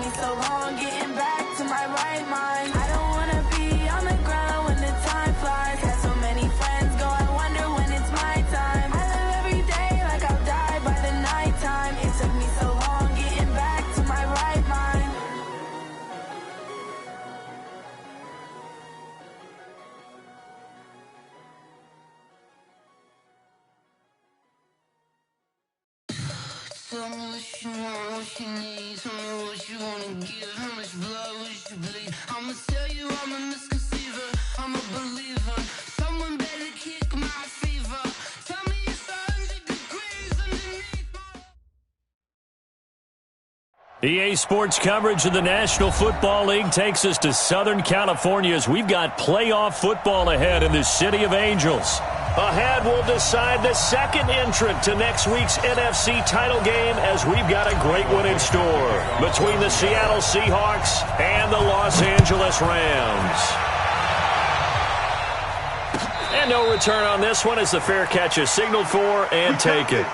me so long getting back to my right mind. I don't wanna be on the ground when the time flies. Got so many friends go, I wonder when it's my time. I live every day like I'll die by the nighttime. It took me so long getting back to my right mind. Tell me what you want, what you need. Tell me what you wanna give. How much blood would you bleed? I'ma tell you I'm a misconceiver. I'm a believer. Someone better kick my fever. Tell me it's 100 degrees underneath my... EA Sports coverage of the National Football League takes us to Southern California as we've got playoff football ahead in the City of Angels. Ahead, we'll decide the second entrant to next week's NFC title game as we've got a great one in store between the Seattle Seahawks and the Los Angeles Rams. And no return on this one as the fair catch is signaled for and taken.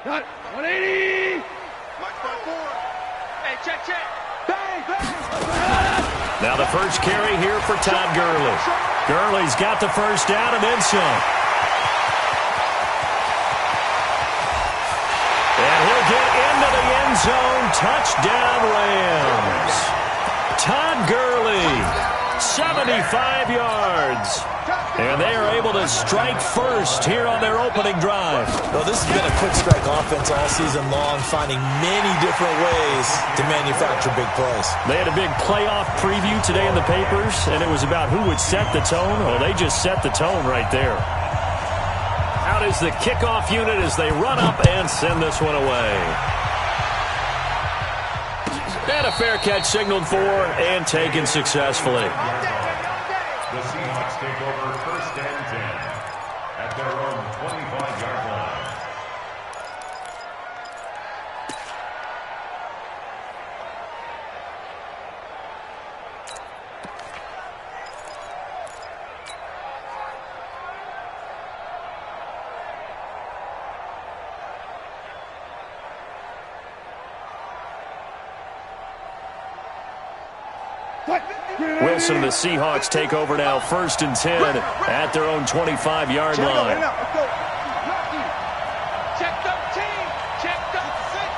Got 180. March by 4. Hey, check. Bang, bang. Now the first carry here for Todd Gurley. Gurley's got the first down and then some. And he'll get into the end zone. Touchdown Rams. Todd Gurley, 75 yards. And they are able to strike first here on their opening drive. Well, this has been a quick strike offense all season long, finding many different ways to manufacture big plays. They had a big playoff preview today in the papers, and it was about who would set the tone. Well, they just set the tone right there. Out is the kickoff unit as they run up and send this one away. And a fair catch signaled for and taken successfully. The Seahawks take over first and 10 at their own 25-yard line. Wilson and the Seahawks take over now, first and 10 at their own 25-yard line. Check the team. Check the six.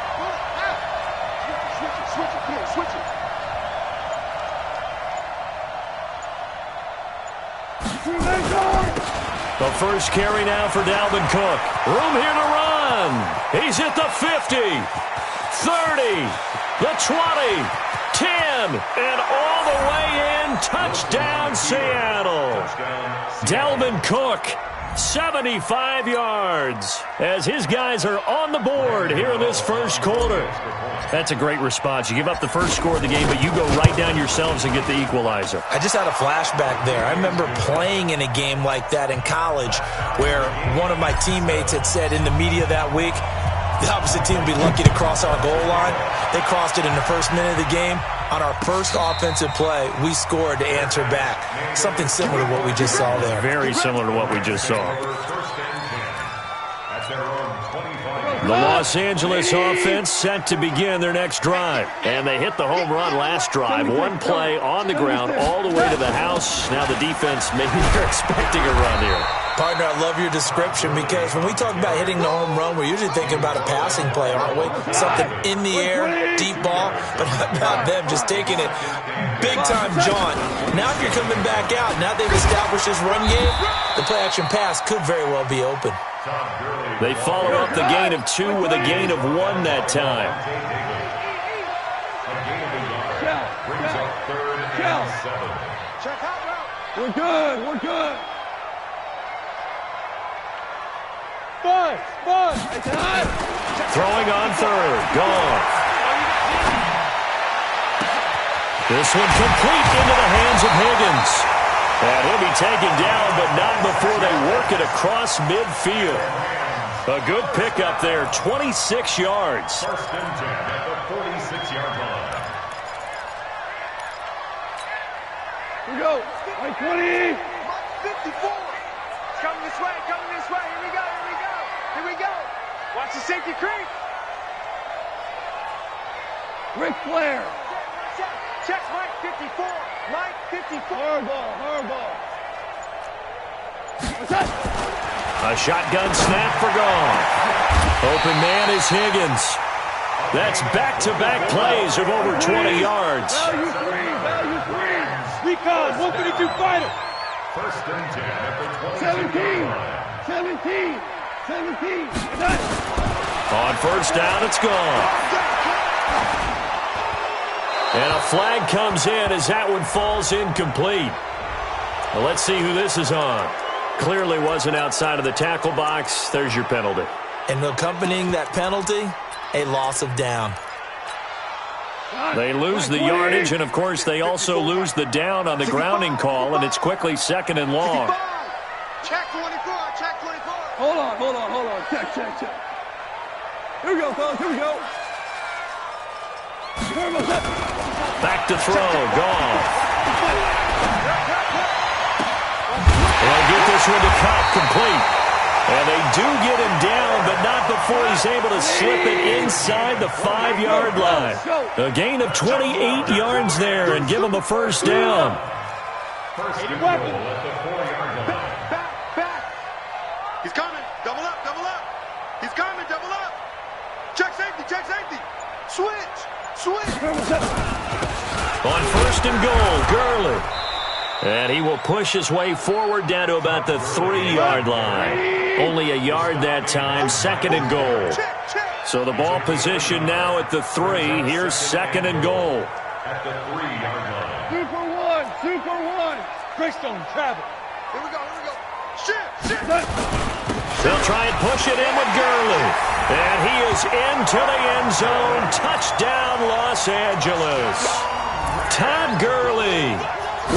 Switch it. The first carry now for Dalvin Cook. Room here to run. He's at the 50, 30, the 20, 10, and all the way in. Touchdown, Seattle. Dalvin Cook, 75 yards, as his guys are on the board here in this first quarter. That's a great response. You give up the first score of the game, but you go right down yourselves and get the equalizer. I just had a flashback there. I remember playing in a game like that in college where one of my teammates had said in the media that week, the opposite team would be lucky to cross our goal line. They crossed it in the first minute of the game. On our first offensive play, we scored to answer back. Something similar to what we just saw there. Very similar to what we just saw. The Los Angeles offense set to begin their next drive. And they hit the home run last drive. One play on the ground all the way to the house. Now the defense, maybe they're expecting a run here. Partner, I love your description because when we talk about hitting the home run, we're usually thinking about a passing play, aren't we? Something in the air, deep ball, but not them just taking it big-time jaunt. Now if you're coming back out, now they've established this run game, the play-action pass could very well be open. They follow up the gain of 2 with a gain of 1 that time. We're good. Buzz. Throwing on third. Gone. This one complete into the hands of Higgins. And he'll be taken down, but not before they work it across midfield. A good pickup there, 26 yards. First and 10 at the 46-yard line. Here we go. 20. 54. It's coming this way, coming this way. Here we go, here we go. Here we go. Watch the safety creep. Ric Flair. Check Mike 54. Mike 54. Hardball. What's that? A shotgun snap for gone. Open man is Higgins. That's back-to-back plays of over 20 yards. Value three. Recon, 132 fighter. First and 10 at the 17. What's that? On first down, it's gone. And a flag comes in as that one falls incomplete. Well, let's see who this is on. Clearly wasn't outside of the tackle box. There's your penalty. And accompanying that penalty, a loss of down. They lose the yardage, and, of course, they also lose the down on the grounding call, and it's quickly second and long. Check 24, check 24. Hold on. Check. Here we go, fellas. Here we go. Back to throw. Gone. They'll get this one to Cup, complete. And they do get him down, but not before he's able to slip it inside the 5-yard line. A gain of 28 yards there and give him a first down. First and goal at the 4-yard line. Back. He's coming. Double up. He's coming. Double up. Check safety. Switch. On first and goal, Gurley. And he will push his way forward down to about the 3-yard line. Only a yard that time, second and goal. So the ball position now at the 3. Here's second and goal. At the 3-yard line. Super one. Greystone, travel. Here we go. Shit. They'll try and push it in with Gurley. And he is into the end zone. Touchdown, Los Angeles. Todd Gurley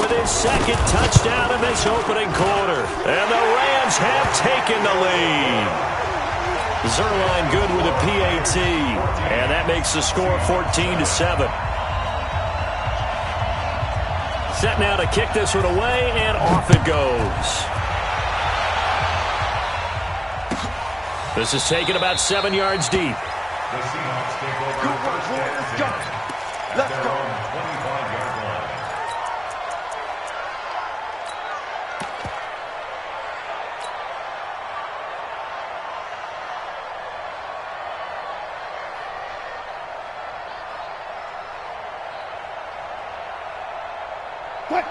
with his second touchdown in this opening quarter. And the Rams have taken the lead. Zerline good with a PAT. And that makes the score 14-7. Set now to kick this one away, and off it goes. This is taken about 7 yards deep. The Seahawks take over first and 10 at their own 25-yard line.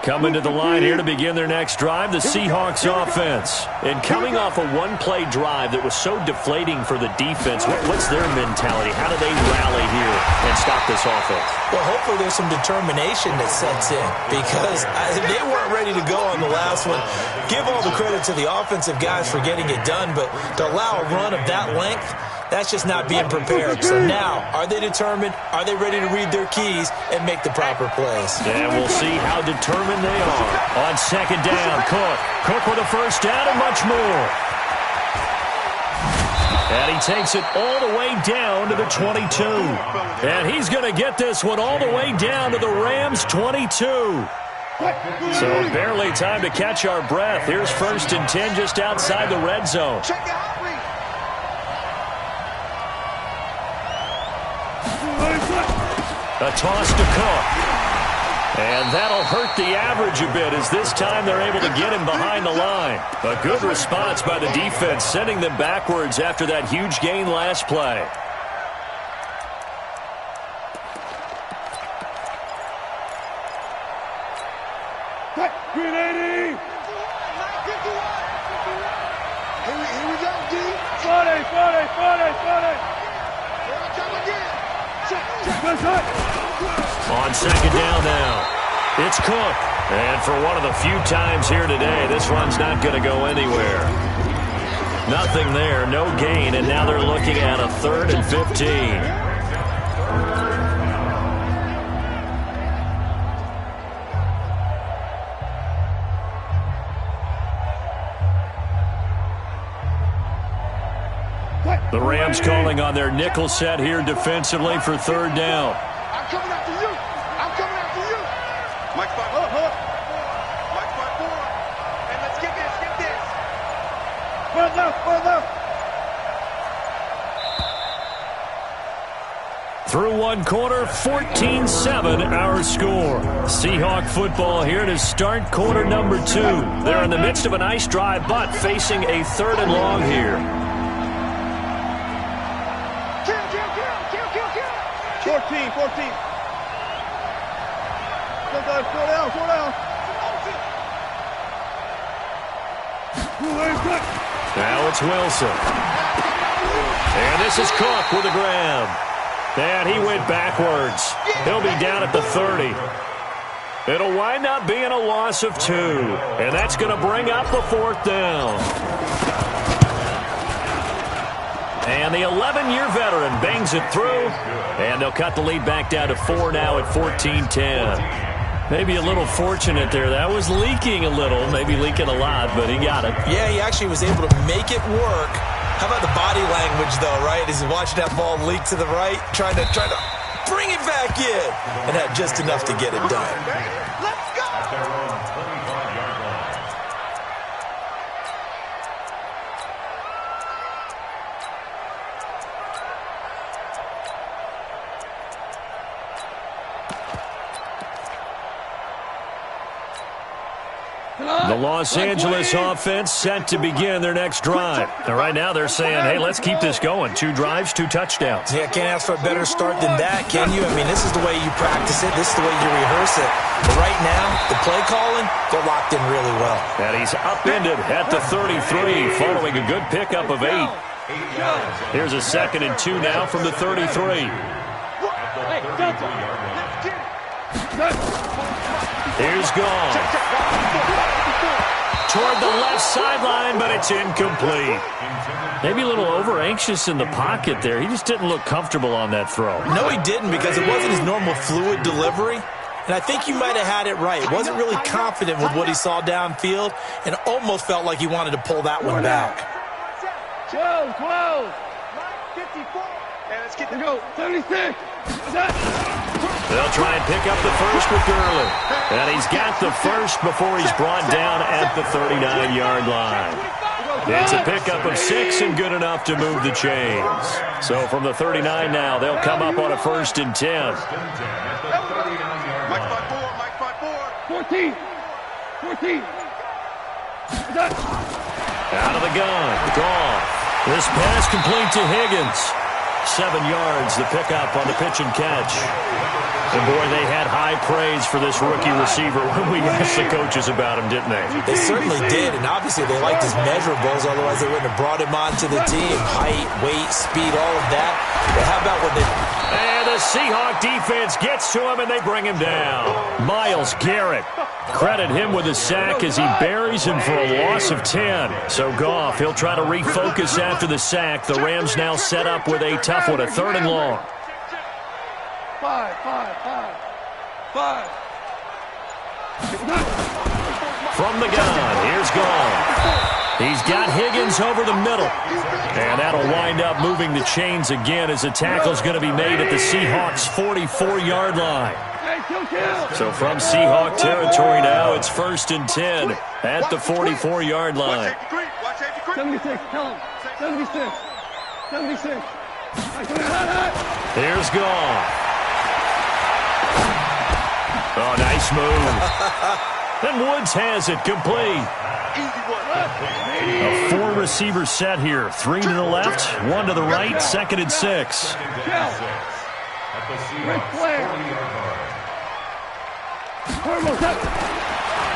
Coming to the line here to begin their next drive, the Seahawks offense. And coming off a one-play drive that was so deflating for the defense, what's their mentality? How do they rally here and stop this offense? Well, hopefully there's some determination that sets in because they weren't ready to go on the last one. Give all the credit to the offensive guys for getting it done, but to allow a run of that length, that's just not being prepared. So now, are they determined? Are they ready to read their keys and make the proper plays? And we'll see how determined they are. On second down, Cook with a first down and much more. And he takes it all the way down to the 22. And he's going to get this one all the way down to the Rams' 22. So barely time to catch our breath. Here's first and 10 just outside the red zone. A toss to Cook. And that'll hurt the average a bit as this time they're able to get him behind the line. A good response by the defense, sending them backwards after that huge gain last play. Green 80. Here we go, D. 40. Here we come again. On second down now, it's Cook. And for one of the few times here today, this one's not going to go anywhere. Nothing there, no gain, and now they're looking at a 3rd and 15. The Rams calling on their nickel set here defensively for third down. I'm coming after you. I'm coming after you. Mike 5-4. Mike 5-4. And let's get this. Get this. Further. Through one quarter, 14-7 our score. Seahawk football here to start quarter number 2. They're in the midst of a nice drive, but facing a third and long here. Kill. 14. Slow down. Now it's Wilson. And this is Cook with a grab. And he went backwards. He'll be down at the 30. It'll wind up being a loss of 2. And that's going to bring up the fourth down. And the 11-year veteran bangs it through. And they'll cut the lead back down to 4 now at 14-10. Maybe a little fortunate there. That was leaking a little, maybe leaking a lot, but he got it. Yeah, he actually was able to make it work. How about the body language, though, right? As he's watching that ball leak to the right, trying to bring it back in, and had just enough to get it done. Let's go. At their own 25-yard line. The Los Angeles offense set to begin their next drive. And right now they're saying, hey, let's keep this going. 2 drives, 2 touchdowns. Yeah, can't ask for a better start than that, can you? I mean, this is the way you practice it. This is the way you rehearse it. But right now, the play calling, they're locked in really well. And he's upended at the 33, following a good pickup of 8. Here's a 2nd and 2 now from the 33. Here's Goff. Toward the left sideline, but it's incomplete. Maybe a little over-anxious in the pocket there. He just didn't look comfortable on that throw. No, he didn't, because it wasn't his normal fluid delivery. And I think you might have had it right. Wasn't really confident with what he saw downfield and almost felt like he wanted to pull that one back. 12. 54. And let's get the Go. 76. They'll try and pick up the first with Gurley. And he's got the first before he's brought down at the 39-yard line. It's a pickup of 6 and good enough to move the chains. So from the 39 now, they'll come up on a 1st and 10. Mike 5-4. 14. Out of the gun. Goff. This pass complete to Higgins. 7 yards, the pickup on the pitch and catch. And boy, they had high praise for this rookie receiver when we asked the coaches about him, didn't they? They certainly did, and obviously they liked his measurables, otherwise they wouldn't have brought him onto the team. Height, weight, speed, all of that. But how about when they... And the Seahawk defense gets to him, and they bring him down. Myles Garrett. Credit him with a sack as he buries him for a loss of 10. So Goff, he'll try to refocus after the sack. The Rams now set up with a tough one, a 3rd and long. 5. From the gun, here's Goff. He's got Higgins over the middle. And that'll wind up moving the chains again as the tackle's going to be made at the Seahawks' 44-yard line. So from Seahawk territory now, it's 1st and 10 at the 44-yard line. 76. Tell him. 76. Here's Goff. Oh, nice move. And Woods has it complete. A 4-receiver set here. 3 to the left, 1 to the right, 2nd and 6.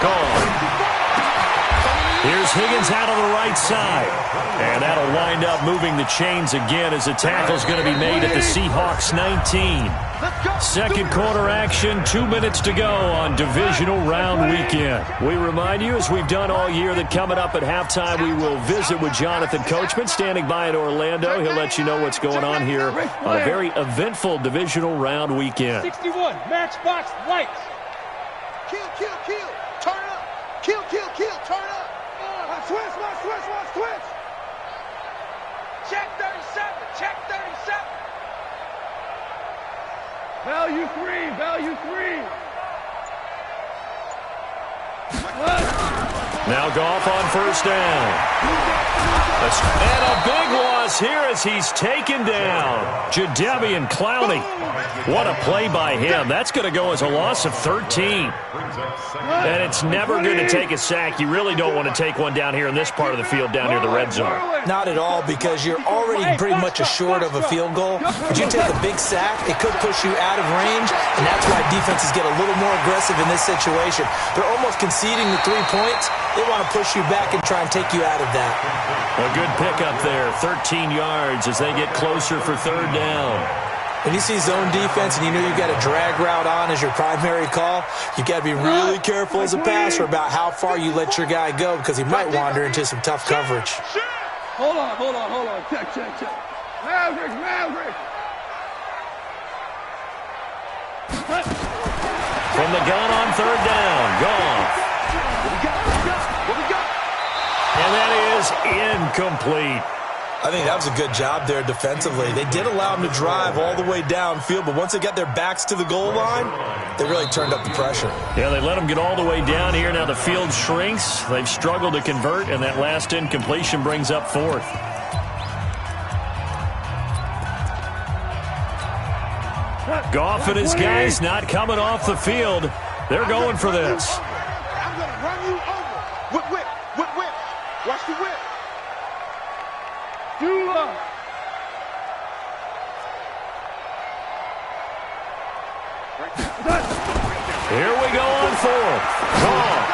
Gone. Here's Higgins out on the right side. And that'll wind up moving the chains again as the tackle's going to be made at the Seahawks 19. 2nd quarter action, 2 minutes to go on divisional round weekend. We remind you, as we've done all year, that coming up at halftime, we will visit with Jonathan Coachman standing by in Orlando. He'll let you know what's going on here on a very eventful divisional round weekend. 61, matchbox lights. Kill. Turn up. Kill. Turn up. Switch. Check 37. Value three. Value three. Now Goff on first down. And a big loss here as he's taken down. Jadeveon Clowney. What a play by him. That's going to go as a loss of 13. And it's never good to take a sack. You really don't want to take one down here in this part of the field, down near the red zone. Not at all, because you're already pretty much assured of a field goal. But you take a big sack, it could push you out of range, and that's why defenses get a little more aggressive in this situation. They're almost conceding the 3 points. They want to push you back and try and take you out of that. A good pickup there, 13 yards as they get closer for third down. When you see zone defense and you know you've got a drag route on as your primary call, you've got to be really careful as a passer about how far you let your guy go, because he might wander into some tough coverage. Hold on. Check. Maverick. From the gun on third down, Goff. What we got? And that is incomplete. I think that was a good job there defensively. They did allow them to drive all the way downfield, but once they got their backs to the goal line, they really turned up the pressure. Yeah, they let them get all the way down here. Now the field shrinks. They've struggled to convert, and that last incompletion brings up fourth. Goff and his guys not coming off the field. They're going for this. I'm going to run you over. Whip. Watch the whip. Dula. Here we go on fourth. Goff.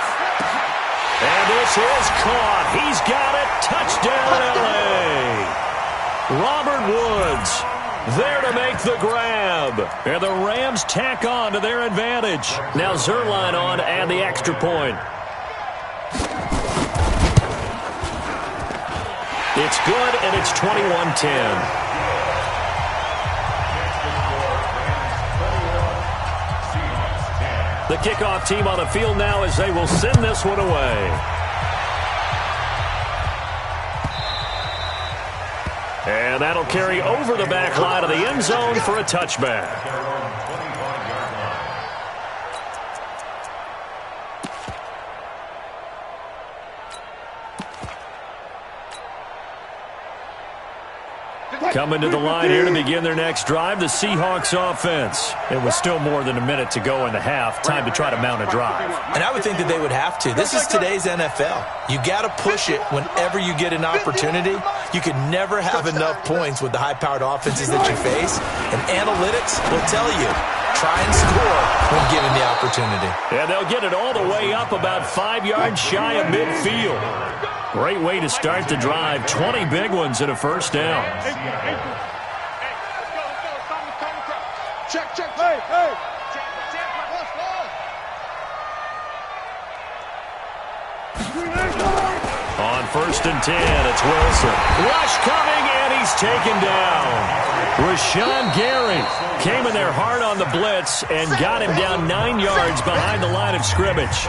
And this is caught. He's got it. Touchdown, L.A. Robert Woods there to make the grab. And the Rams tack on to their advantage. Now Zerline on to add the extra point. It's good, and it's 21-10. The kickoff team on the field now as they will send this one away. And that'll carry over the back line of the end zone for a touchback. Coming to the line here to begin their next drive, the Seahawks offense. It was still more than a minute to go in the half. Time to try to mount a drive. And I would think that they would have to. This is today's NFL. You got to push it whenever you get an opportunity. You can never have enough points with the high-powered offenses that you face. And analytics will tell you, try and score when given the opportunity. And they'll get it all the way up about 5 yards shy of midfield. Great way to start the drive. 20 big ones and a first down. Check. Hey. On first and 10, it's Wilson. Rush coming, and he's taken down. Rashawn Gary came in there hard on the blitz and got him down 9 yards behind the line of scrimmage.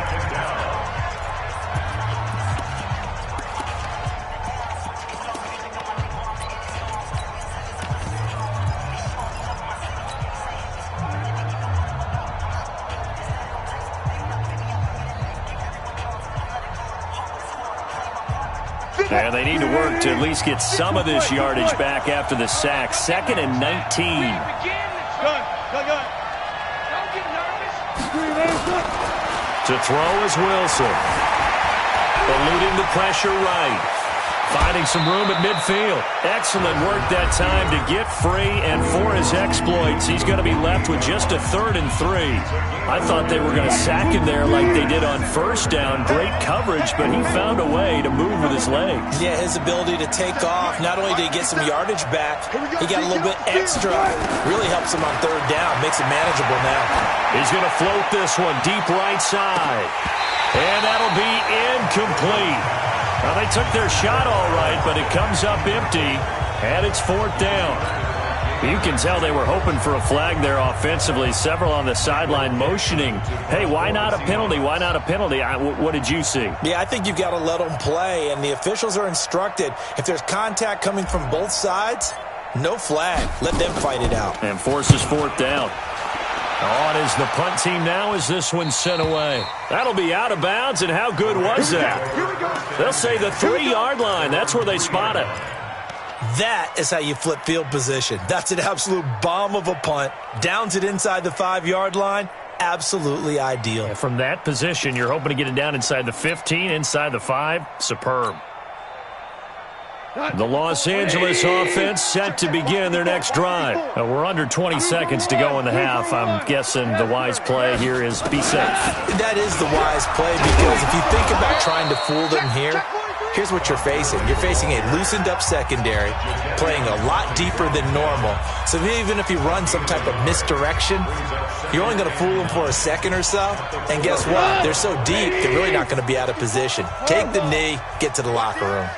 And they need to work to at least get some of this yardage back after the sack. 2nd and 19. Good. Don't get nervous. To throw is Wilson. Eluding the pressure right. Finding some room at midfield. Excellent work that time to get free, and for his exploits, he's going to be left with just a 3rd and 3. I thought they were going to sack him there like they did on first down. Great coverage, but he found a way to move with his legs. Yeah, his ability to take off, not only did he get some yardage back, he got a little bit extra. Really helps him on 3rd down, makes it manageable now. He's going to float this one deep right side. And that'll be incomplete. Well, they took their shot all right, but it comes up empty, and it's 4th down. You can tell they were hoping for a flag there offensively. Several on the sideline motioning, hey, why not a penalty? Why not a penalty? What did you see? Yeah, I think you've got to let them play, and the officials are instructed. If there's contact coming from both sides, no flag. Let them fight it out. And forces 4th down. Oh, it is the punt team now as this one's sent away. That'll be out of bounds, and how good was that? They'll say the 3-yard line. That's where they spot it. That is how you flip field position. That's an absolute bomb of a punt. Downs it inside the 5-yard line. Absolutely ideal. And from that position, you're hoping to get it down inside the 15, inside the 5. Superb. The Los Angeles offense set to begin their next drive. We're under 20 seconds to go in the half. I'm guessing the wise play here is be safe. That is the wise play, because if you think about trying to fool them here, here's what you're facing. You're facing a loosened-up secondary, playing a lot deeper than normal. So even if you run some type of misdirection, you're only going to fool them for a second or so. And guess what? They're so deep, they're really not going to be out of position. Take the knee, get to the locker room.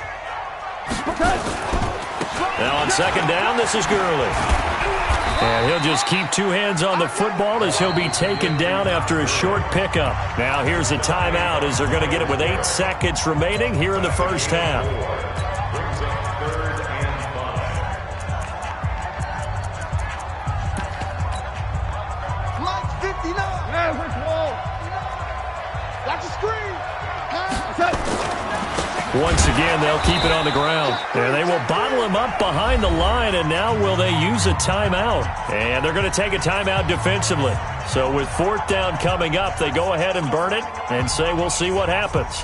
Now on second down, this is Gurley. And he'll just keep 2 hands on the football as he'll be taken down after a short pickup. Now here's a timeout as they're going to get it with 8 seconds remaining here in the first half. Lights 59. Yeah, which wall? Watch the screen. Once again, they'll keep it on the ground. And they will bottle him up behind the line, and now will they use a timeout? And they're going to take a timeout defensively. So with 4th down coming up, they go ahead and burn it and say we'll see what happens.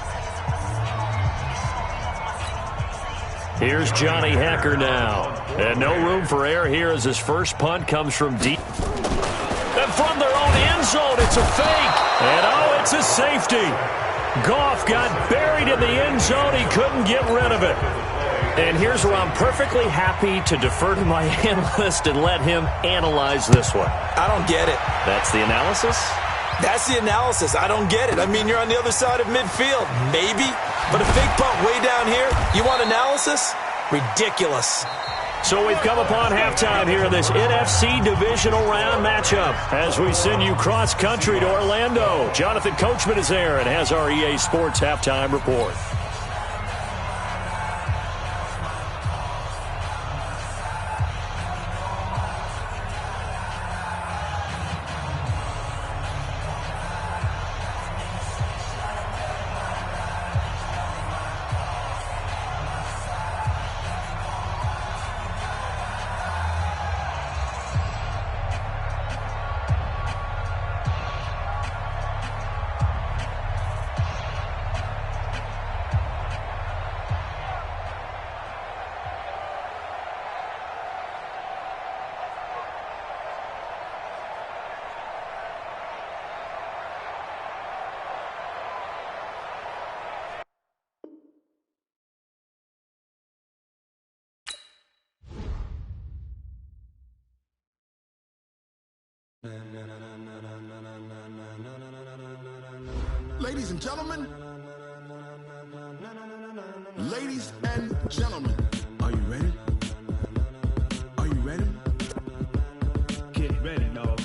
Here's Johnny Hacker now. And no room for error here as his first punt comes from deep. And from their own end zone, it's a fake. And oh, it's a safety. Goff got buried in the end zone. He couldn't get rid of it. And here's where I'm perfectly happy to defer to my analyst and let him analyze this one. I don't get it. That's the analysis? That's the analysis. I don't get it. I mean, you're on the other side of midfield. Maybe. But a fake punt way down here, you want analysis? Ridiculous. So we've come upon halftime here in this NFC divisional round matchup as we send you cross-country to Orlando. Jonathan Coachman is there and has our EA Sports halftime report. Ladies and gentlemen, are you ready? Are you ready? Get ready, dog.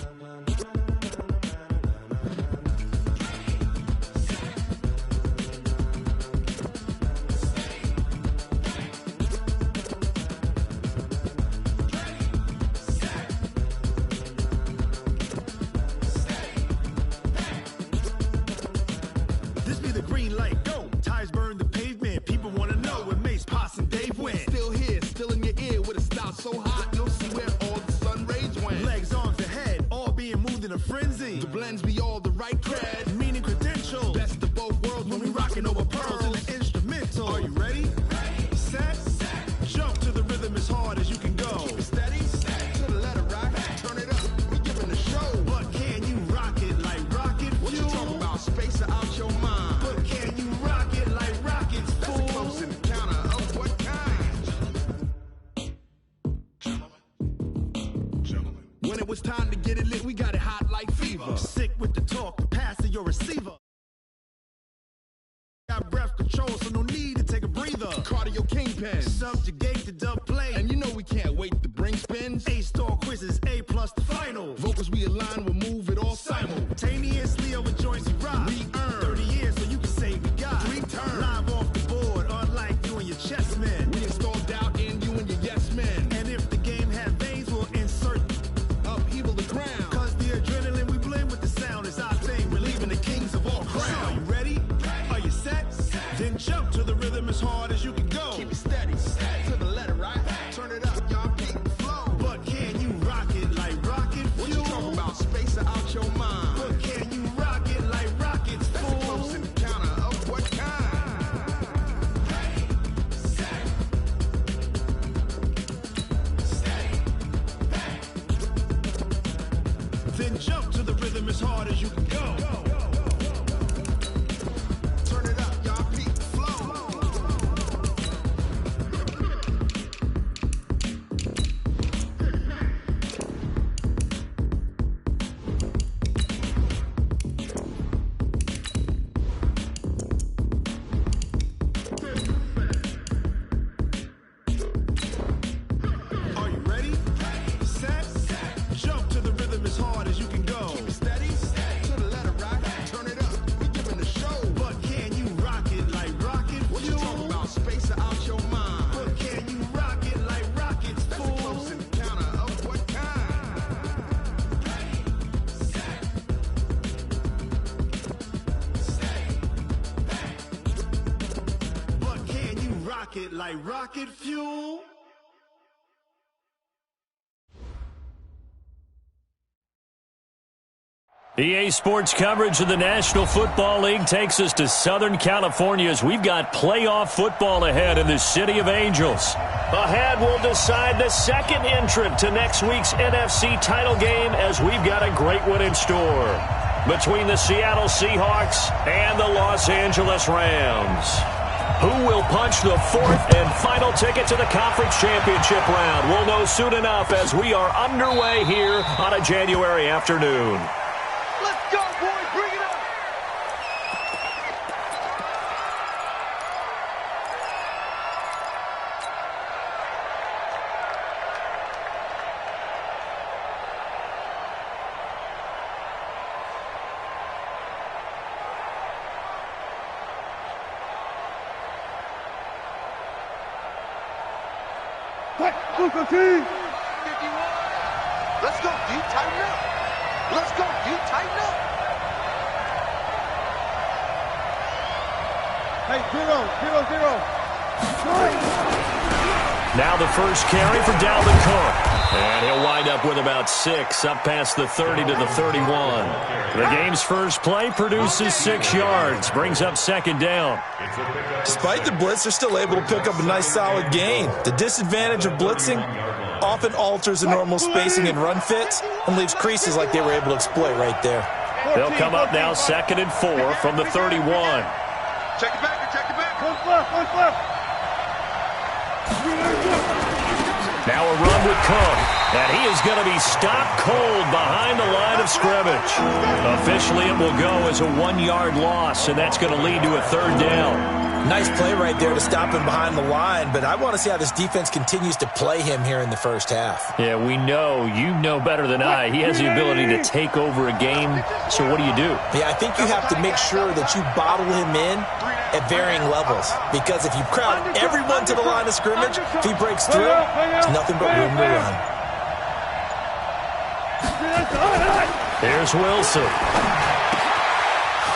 This be the green light, go. Tires burn the pavement. People want to know where Mace, Poss, and Dave went. Still here, still in your ear with a style so hot. No see where all the sun rays went. Legs, arms, and head, all being moved in a frenzy. The blends be all the right cred, meaning credentials. Best of both worlds when we rocking over pearls in the instrumental. Are you ready? Set. Jump to the rhythm as hard as you can go. Keep it steady. To the letter right. Turn it up. We giving the show. But can you rock it like rocket fuel? What you talking about? Space out your mind. But can you rock it like rockets, fool? That's a close encounter of what kind? Gentlemen. When it was time to get it lit, we got it hot like fever. Sick with the talk, the pass to your receiver. Got breath control, so no need to take a breather. Cardio kingpin, subjugate the dub play. And you know we can't wait to bring spins. A-star quizzes, A+ the final. Vocals we align, we'll move it all simultaneously over joints we rock. We earn 30 years, so you can say we got 3 turns. Live off the board, unlike you and your chess men. We install doubt in you and your yes men. And if the game had veins, we'll insert upheaval the ground. Cause the adrenaline hard as you can go. Keep it steady, to the letter, right? Turn it up, y'all peak flow. But can you rock it like rocket fuel? What you talking about? Space out your mind. But can you rock it like rockets, fool? That's a close encounter of what kind? Then jump to the rhythm as hard as you can go. Turn it up, y'all peak flow. Are you ready? Set. Jump to the rhythm as hard as you can go. Keep it steady, to the letter, right? Turn it up, we giving the show. But can you rock it like rocket fuel? What you talking about? Space out your mind. But can you rock it like rockets, fool? That's a close encounter of what kind? But can you rock it like rocket fuel? EA Sports coverage of the National Football League takes us to Southern California as we've got playoff football ahead in the City of Angels. Ahead, we'll decide the second entrant to next week's NFC title game as we've got a great one in store between the Seattle Seahawks and the Los Angeles Rams. Who will punch the fourth and final ticket to the conference championship round? We'll know soon enough as we are underway here on a January afternoon. Let's go, boys. Bring it up. Luca team. 51. Let's go, D. Tighten up. Let's go, D. Tighten up. Hey, 0-0-0. Now the first carry for Dalvin Cook. And he'll wind up with about 6, up past the 30 to the 31. The game's first play produces 6 yards, brings up second down. Despite the blitz, they're still able to pick up a nice solid gain. The disadvantage of blitzing often alters the normal spacing and run fits and leaves creases like they were able to exploit right there. They'll come up now 2nd and 4 from the 31. Check it back. Check it back. One left. Now a run with Cook, and he is going to be stopped cold behind the line of scrimmage. Officially, it will go as a 1-yard loss, and that's going to lead to a 3rd down. Nice play right there to stop him behind the line, but I want to see how this defense continues to play him here in the first half. Yeah, we know. You know better than I. He has the ability to take over a game, so what do you do? Yeah, I think you have to make sure that you bottle him in at varying levels, because if you crowd everyone to the line of scrimmage, if he breaks through, there's nothing but room to run. Here's Wilson.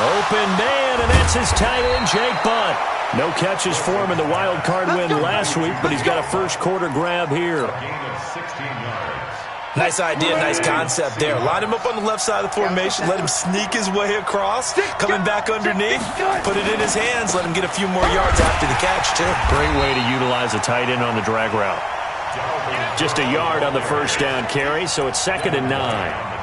Open man, and that's his tight end, Jake Butt. No catches for him in the wild card win last week, but he's got a first quarter grab here. Nice idea, nice concept there. Line him up on the left side of the formation, let him sneak his way across, coming back underneath, put it in his hands, let him get a few more yards after the catch, too. Great way to utilize a tight end on the drag route. Just a yard on the first down carry, so it's 2nd and 9.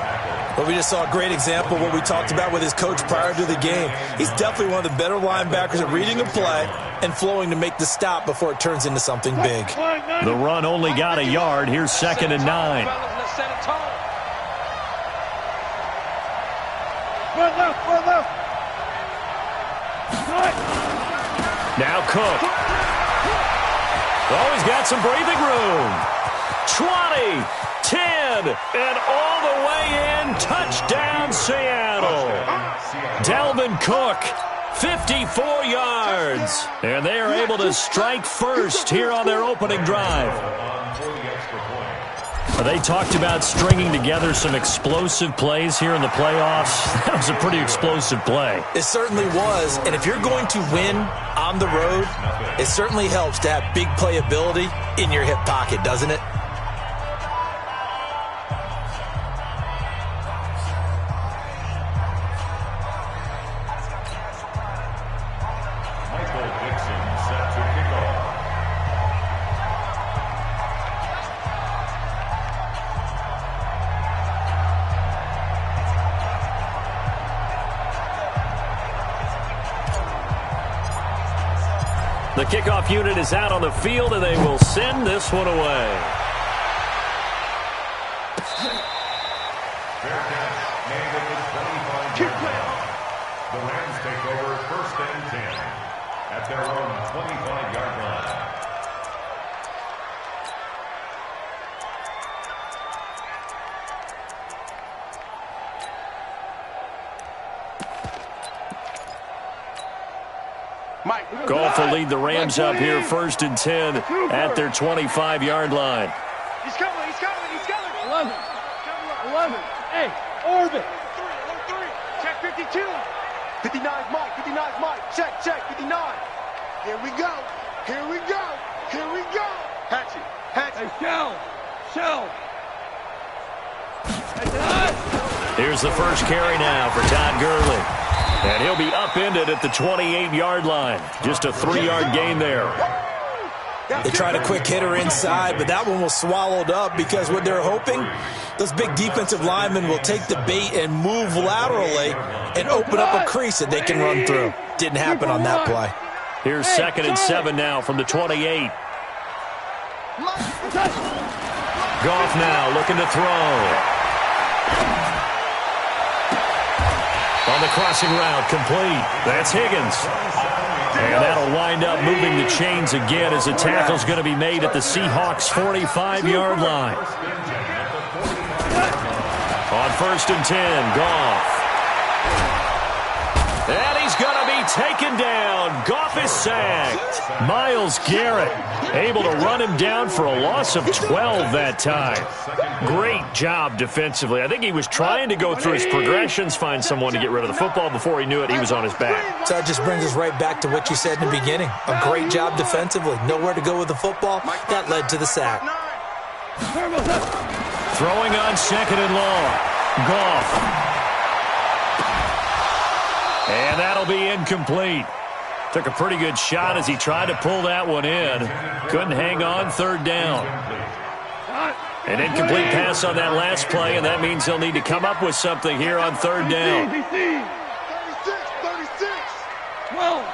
Well, we just saw a great example of what we talked about with his coach prior to the game. He's definitely one of the better linebackers at reading a play and flowing to make the stop before it turns into something big. The run only got a yard. Here's 2nd and 9. One left. Now Cook. Oh, he's got some breathing room. 20, 10, and all the way in. Touchdown, Seattle. Dalvin Cook, 54 yards. And they are able to strike first here on their opening drive. They talked about stringing together some explosive plays here in the playoffs. That was a pretty explosive play. It certainly was. And if you're going to win on the road, it certainly helps to have big playability in your hip pocket, doesn't it? The kickoff unit is out on the field, and they will send this one away. Fair catch made at the 25-yard line. The Rams take over 1st and 10 at their own 25-yard line. Goff will lead the Rams up here 1st and 10 at their 25-yard line. He's coming, he's coming, he's coming. 11. 11. Hey, orbit. 3. Check 52. 59's Mike, 59's Mike. Check, 59. Here we go. Here we go. Here we go. Hatchet. Hey, shell. Here's the first carry now for Todd Gurley. And he'll be upended at the 28-yard line. Just a 3-yard gain there. They tried a quick hitter inside, but that one was swallowed up because what they're hoping, those big defensive linemen will take the bait and move laterally and open up a crease that they can run through. Didn't happen on that play. Here's 2nd and 7 now from the 28. Goff now looking to throw. On the crossing route, complete. That's Higgins. And that'll wind up moving the chains again as the tackle's going to be made at the Seahawks' 45-yard line. On 1st and 10, Goff. And he's going to be taken down. Goff is sacked. Myles Garrett able to run him down for a loss of 12 that time. Great job defensively. I think he was trying to go through his progressions, find someone to get rid of the football. Before he knew it, he was on his back. So that just brings us right back to what you said in the beginning. A great job defensively. Nowhere to go with the football. That led to the sack. Throwing on 2nd and long. Goff. And that'll be incomplete. Took a pretty good shot as he tried to pull that one in. Couldn't hang on 3rd down. An incomplete pass on that last play, and that means they'll need to come up with something here on 3rd down. 36. 12.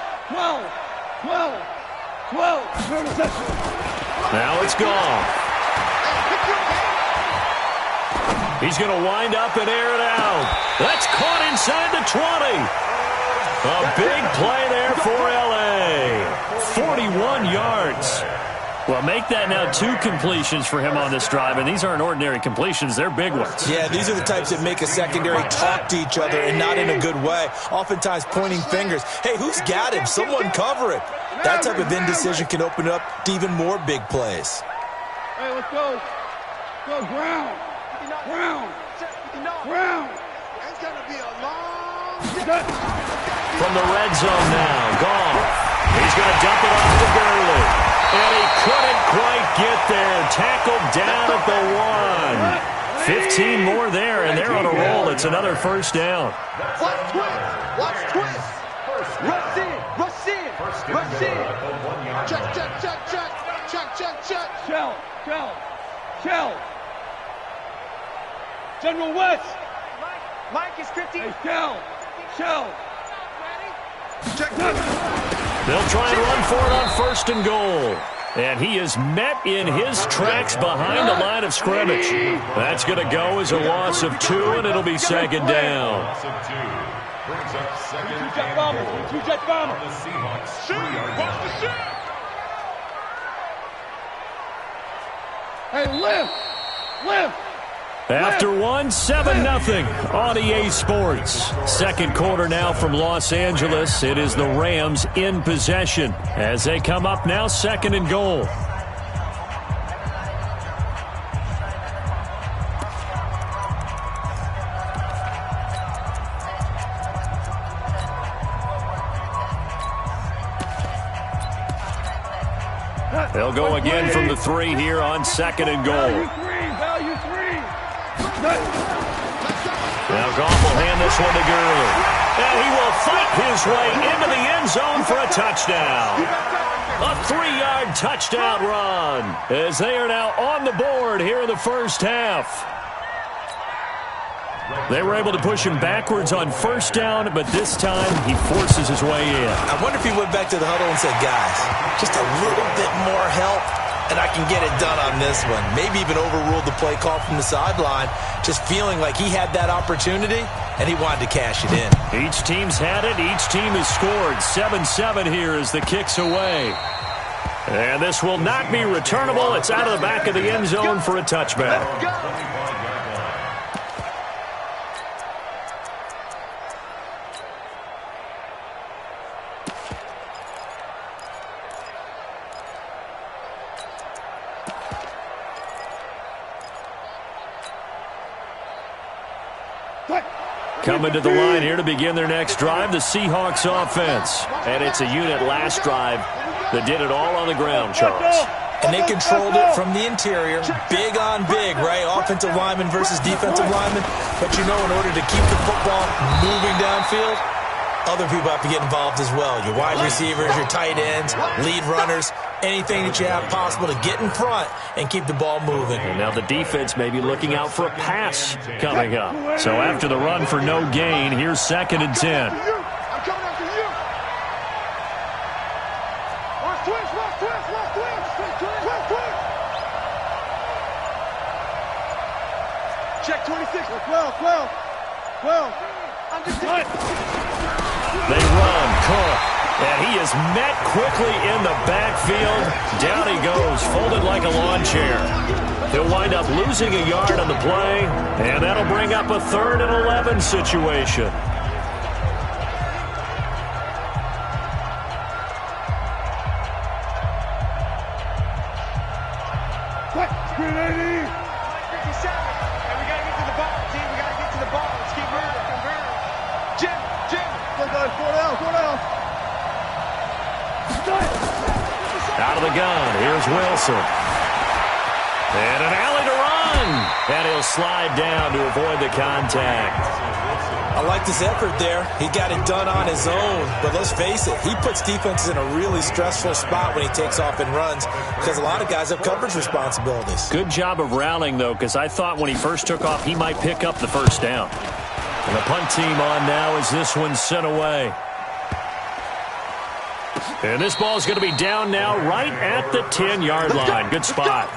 Now it's gone. He's going to wind up and air it out. That's caught inside the 20. A big play there for L.A. 41 yards. Well, make that now 2 completions for him on this drive, and these aren't ordinary completions. They're big ones. Yeah, these are the types that make a secondary talk to each other and not in a good way. Oftentimes pointing fingers. Hey, who's got him? Someone cover it. That type of indecision can open up to even more big plays. Hey, let's go. Go, ground. It's going to be a long... From the red zone now, Goff. He's going to dump it off to Gurley. And he couldn't quite get there. Tackled down at the 1. 15 more there, and they're on a roll. It's another 1st down. Watch twist. Rush in. Check. Shell. General West. Mike is 50. Hey, shell. They'll try and run for it on 1st and goal. And he is met in his tracks behind the line of scrimmage. That's going to go as a loss of 2, and it'll be 2nd down. Loss of 2 brings up 2nd and Jet goal. bomber. On the Seahawks' 3-yard line. Hey, lift. After 1, 7-0 on EA Sports. 2nd quarter now from Los Angeles. It is the Rams in possession as they come up now 2nd and goal. They'll go again from the 3 here on 2nd and goal. Value three. Now Goff will hand this one to Gurley. And he will fight his way into the end zone for a touchdown. A 3-yard touchdown run as they are now on the board here in the first half. They were able to push him backwards on first down, but this time he forces his way in. I wonder if he went back to the huddle and said, guys, just a little bit more help, and I can get it done on this one. Maybe even overruled the play call from the sideline, just feeling like he had that opportunity, and he wanted to cash it in. Each team's had it. Each team has scored. 7-7 here as the kick's away. And this will not be returnable. It's out of the back of the end zone for a touchback. Coming to the line here to begin their next drive, the Seahawks offense. And it's a unit last drive that did it all on the ground, Charles. And they controlled it from the interior. Big on big, right? Offensive lineman versus defensive lineman. But you know, in order to keep the football moving downfield, other people have to get involved as well. Your wide receivers, your tight ends, lead runners, anything that you have possible to get in front and keep the ball moving. And now the defense may be looking out for a pass coming up. So after the run for no gain, here's 2nd and 10. I'm coming after you. Lost twins. Check 26. 12. I'm just They run, Cook, and he is met quickly in the backfield. Down he goes, folded like a lawn chair. He'll wind up losing a yard on the play, and that'll bring up a 3rd and 11 situation. Screen 80. 57. And we got to get to the ball, team. We got to get to the ball. Let's keep moving. Jim. Four down. Out of the gun, here's Wilson. And an alley to run. And he'll slide down to avoid the contact. I like this effort there. He got it done on his own. But let's face it, he puts defenses in a really stressful spot when he takes off and runs because a lot of guys have coverage responsibilities. Good job of rallying, though, because I thought when he first took off, he might pick up the first down. And the punt team on now as this one's sent away. And this ball is going to be down now right at the 10-yard line. Good spot.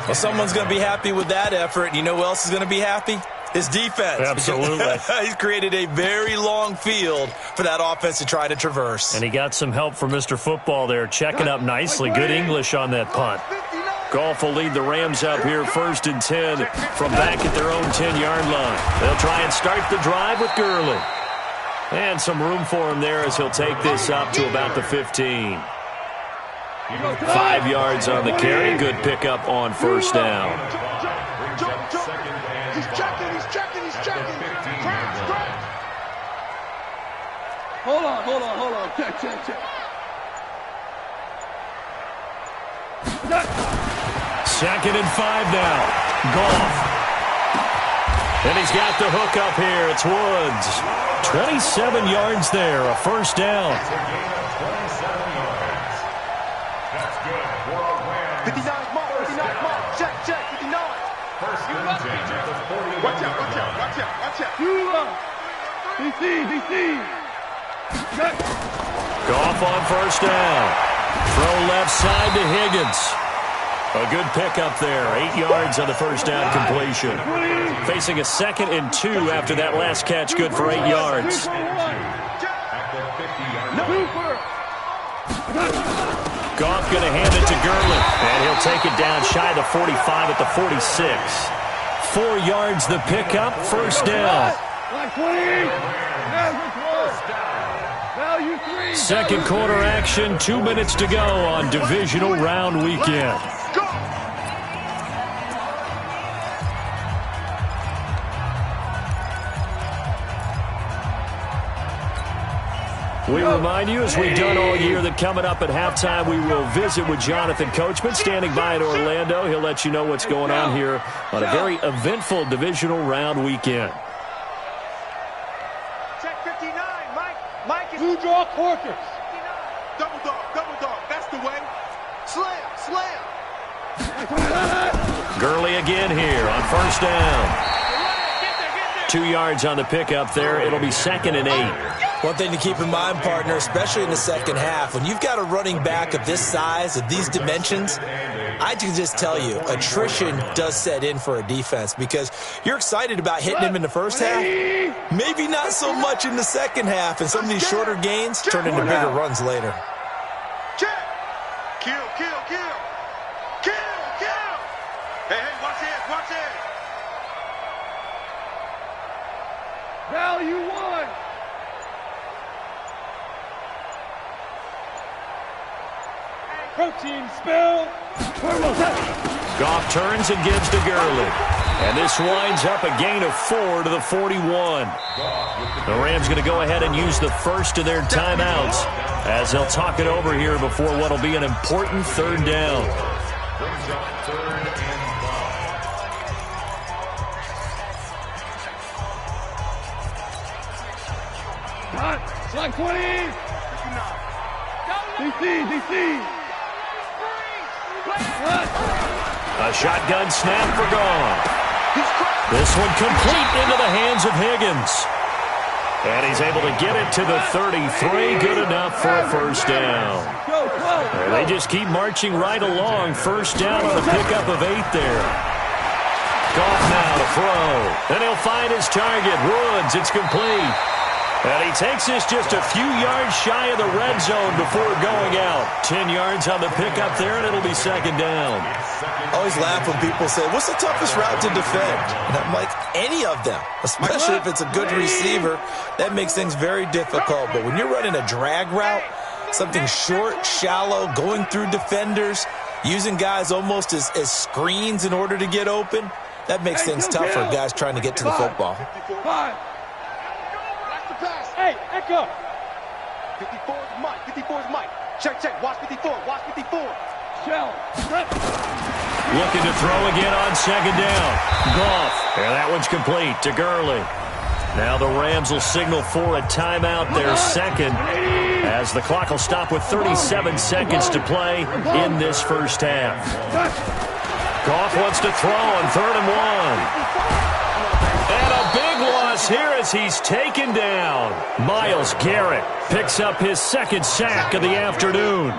Well, someone's going to be happy with that effort. You know who else is going to be happy? His defense. Absolutely. He's created a very long field for that offense to try to traverse. And he got some help from Mr. Football there, checking up nicely. Good English on that punt. Goff will lead the Rams up here 1st and 10 from back at their own 10-yard line. They'll try and start the drive with Gurley. And some room for him there as he'll take this up to about the 15. 5 yards on the carry. Good pickup on first down. He's checking. Hold on. Check. 2nd and 5 now. Goff. And he's got the hook up here. It's Woods. 27 yards there, a first down. 59 mark. Check. 59. Watch out. DC. Goff on first down. Throw left side to Higgins. A good pickup there. 8 yards on the first down completion. Facing a 2nd and 2 after that last catch. Good for 8 yards. Goff going to hand it to Gurley. And he'll take it down shy of the 45 at the 46. 4 yards the pickup. First down. Second quarter action. 2 minutes to go on divisional round weekend. We remind you, as we've done all year, that coming up at halftime, we will visit with Jonathan Coachman, standing by in Orlando. He'll let you know what's going on here on a very eventful divisional round weekend. Check 59, Mike. Mike is two draw quarters. Double dog. That's the way. Slam. Gurley again here on first down. 2 yards on the pickup there. It'll be 2nd and 8. One thing to keep in mind, partner, especially in the second half, when you've got a running back of this size, of these dimensions, I can just tell you, attrition does set in for a defense because you're excited about hitting him in the first half. Maybe not so much in the second half, and some of these shorter gains turn into bigger runs later. Kill. Hey, watch it. Value one. Protein spill. Goff turns and gives to Gurley. And this winds up a gain of 4 to the 41. The Rams going to go ahead and use the first of their timeouts as they'll talk it over here before what will be an important 3rd down. Brings up 3rd and 5. Slide 20. DC. A shotgun snap for Goff. This one complete into the hands of Higgins. And he's able to get it to the 33. Good enough for a first down. And they just keep marching right along. First down on the pickup of 8 there. Goff now to throw. And he'll find his target. Woods, it's complete. And he takes this just a few yards shy of the red zone before going out. 10 yards on the pickup there, and it'll be 2nd down. I always laugh when people say, what's the toughest route to defend? And I'm like, any of them, especially if it's a good receiver. That makes things very difficult. But when you're running a drag route, something short, shallow, going through defenders, using guys almost as screens in order to get open, that makes things tough for guys trying to get to the football. Hey, Echo. 54 is Mike. Check. Watch 54. Shell. Looking to throw again on 2nd down. Goff. And that one's complete to Gurley. Now the Rams will signal for a timeout, their 2nd, as the clock will stop with 37 seconds to play in this first half. Goff wants to throw on 3rd and 1. And a big loss here as he's taken down. Myles Garrett picks up his 2nd sack of the afternoon.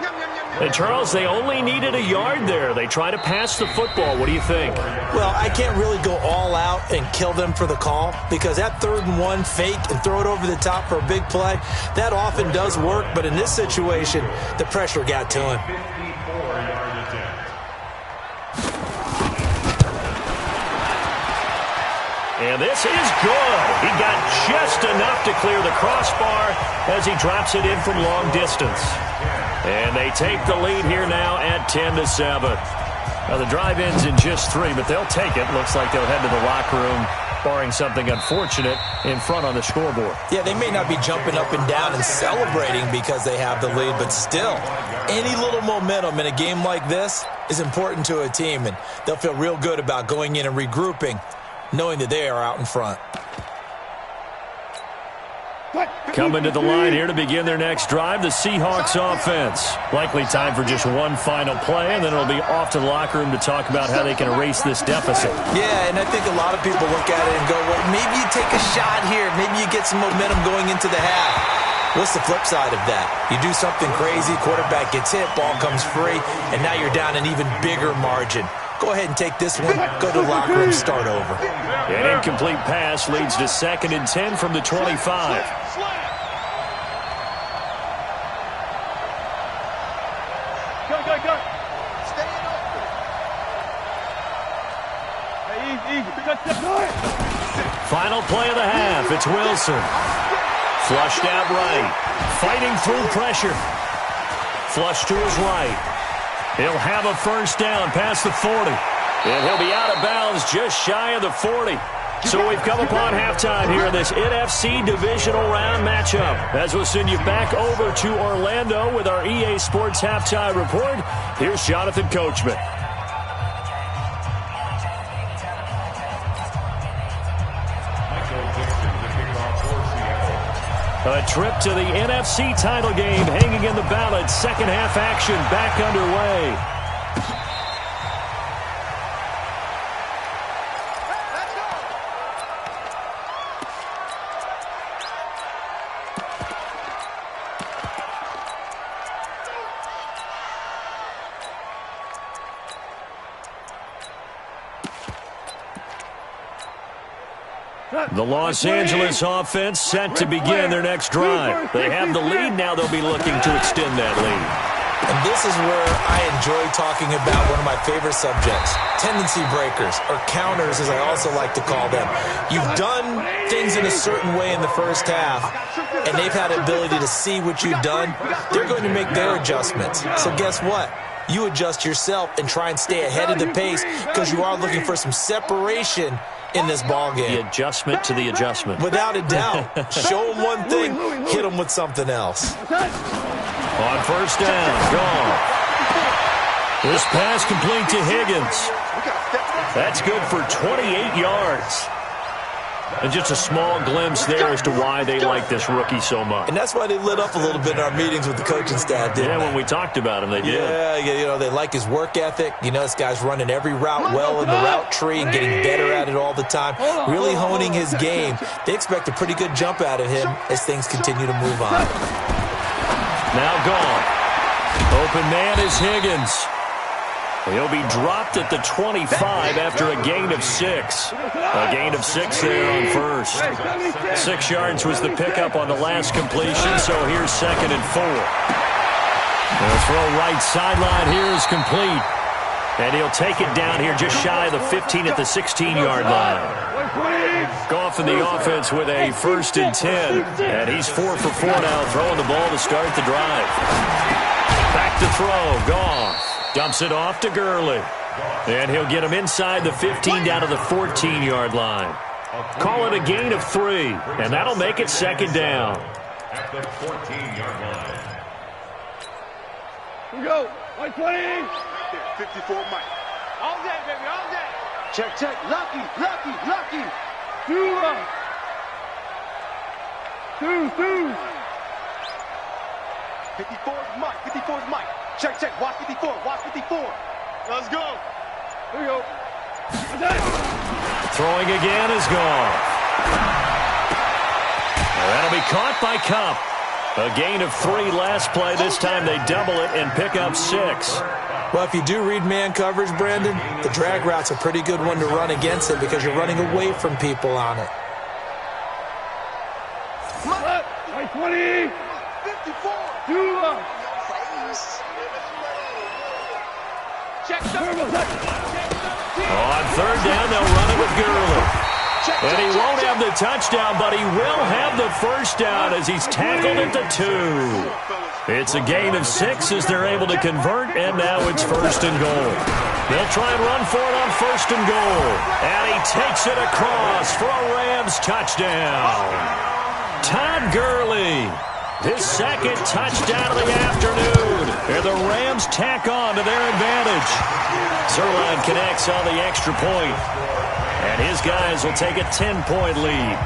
And Charles, they only needed a yard there. They try to pass the football. What do you think? Well, I can't really go all out and kill them for the call because that 3rd and 1 fake and throw it over the top for a big play, that often does work. But in this situation, the pressure got to him. 54-yard attempt. And this is good. He got just enough to clear the crossbar as he drops it in from long distance. And they take the lead here now at 10-7. Now the drive ends in just 3, but they'll take it. Looks like they'll head to the locker room, barring something unfortunate in front on the scoreboard. Yeah, they may not be jumping up and down and celebrating because they have the lead, but still, any little momentum in a game like this is important to a team, and they'll feel real good about going in and regrouping, knowing that they are out in front. Coming to the line here to begin their next drive, the Seahawks offense. Likely time for just one final play, and then it'll be off to the locker room to talk about how they can erase this deficit. Yeah, and I think a lot of people look at it and go, well, maybe you take a shot here. Maybe you get some momentum going into the half. What's the flip side of that? You do something crazy, quarterback gets hit, ball comes free, and now you're down an even bigger margin. Go ahead and take this one, go to the locker room, start over. An incomplete pass leads to 2nd and 10 from the 25. Go. Stay open. Final play of the half. It's Wilson. Flushed out right. Fighting through pressure. Flush to his right. He'll have a first down past the 40. And he'll be out of bounds just shy of the 40. So we've come upon halftime here in this NFC divisional round matchup. As we'll send you back over to Orlando with our EA Sports halftime report, here's Jonathan Coachman. A trip to the NFC title game hanging in the balance. Second half action back underway. The Los Angeles offense set to begin their next drive. They have the lead. Now they'll be looking to extend that lead. And this is where I enjoy talking about one of my favorite subjects, tendency breakers, or counters as I also like to call them. You've done things in a certain way in the first half, and they've had the ability to see what you've done. They're going to make their adjustments. So guess what? You adjust yourself and try and stay ahead of the pace because you are looking for some separation in this ball game. The adjustment to the adjustment. Without a doubt. Show them one thing, hit them with something else. On first down, gone. This pass complete to Higgins. That's good for 28 yards. And just a small glimpse there as to why they like this rookie so much. And that's why they lit up a little bit in our meetings with the coaching staff, didn't they? When we talked about him, they did. Yeah, you know, they like his work ethic. You know, this guy's running every route well in the route tree and getting better at it all the time. Really honing his game. They expect a pretty good jump out of him as things continue to move on. Now gone. Open man is Higgins. He'll be dropped at the 25 after a gain of 6. A gain of 6 there on first. 6 yards was the pickup on the last completion, so here's 2nd and 4. The throw right sideline here is complete. And he'll take it down here just shy of the 15 at the 16-yard line. Goff in the offense with a 1st and 10. And he's 4 for 4 now, throwing the ball to start the drive. Back to throw, Goff. Dumps it off to Gurley. And he'll get him inside the 15 down to the 14-yard line. Call it a gain of 3, and that'll make it 2nd down. At the 14-yard line. Here we go. 120. 54 Mike. All day, baby, all day. Check, check. Lucky. 54 is Mike. Check. Watch 54. Let's go. Here we go. Throwing again is gone. That'll be caught by Kupp. A gain of 3 last play. This time they double it and pick up 6. Well, if you do read man coverage, Brandon, the drag route's a pretty good one to run against it because you're running away from people on it. 20. 54. Check. On 3rd down, they'll run it with Gurley. And he won't have the touchdown, but he will have the 1st down as he's tackled at the 2. It's a gain of 6 as they're able to convert, and now it's 1st and goal. They'll try and run for it on 1st and goal. And he takes it across for a Rams touchdown. Todd Gurley, his 2nd touchdown of the afternoon. And the Rams tack on to their advantage. Zerline connects on the extra point. And his guys will take a 10-point lead.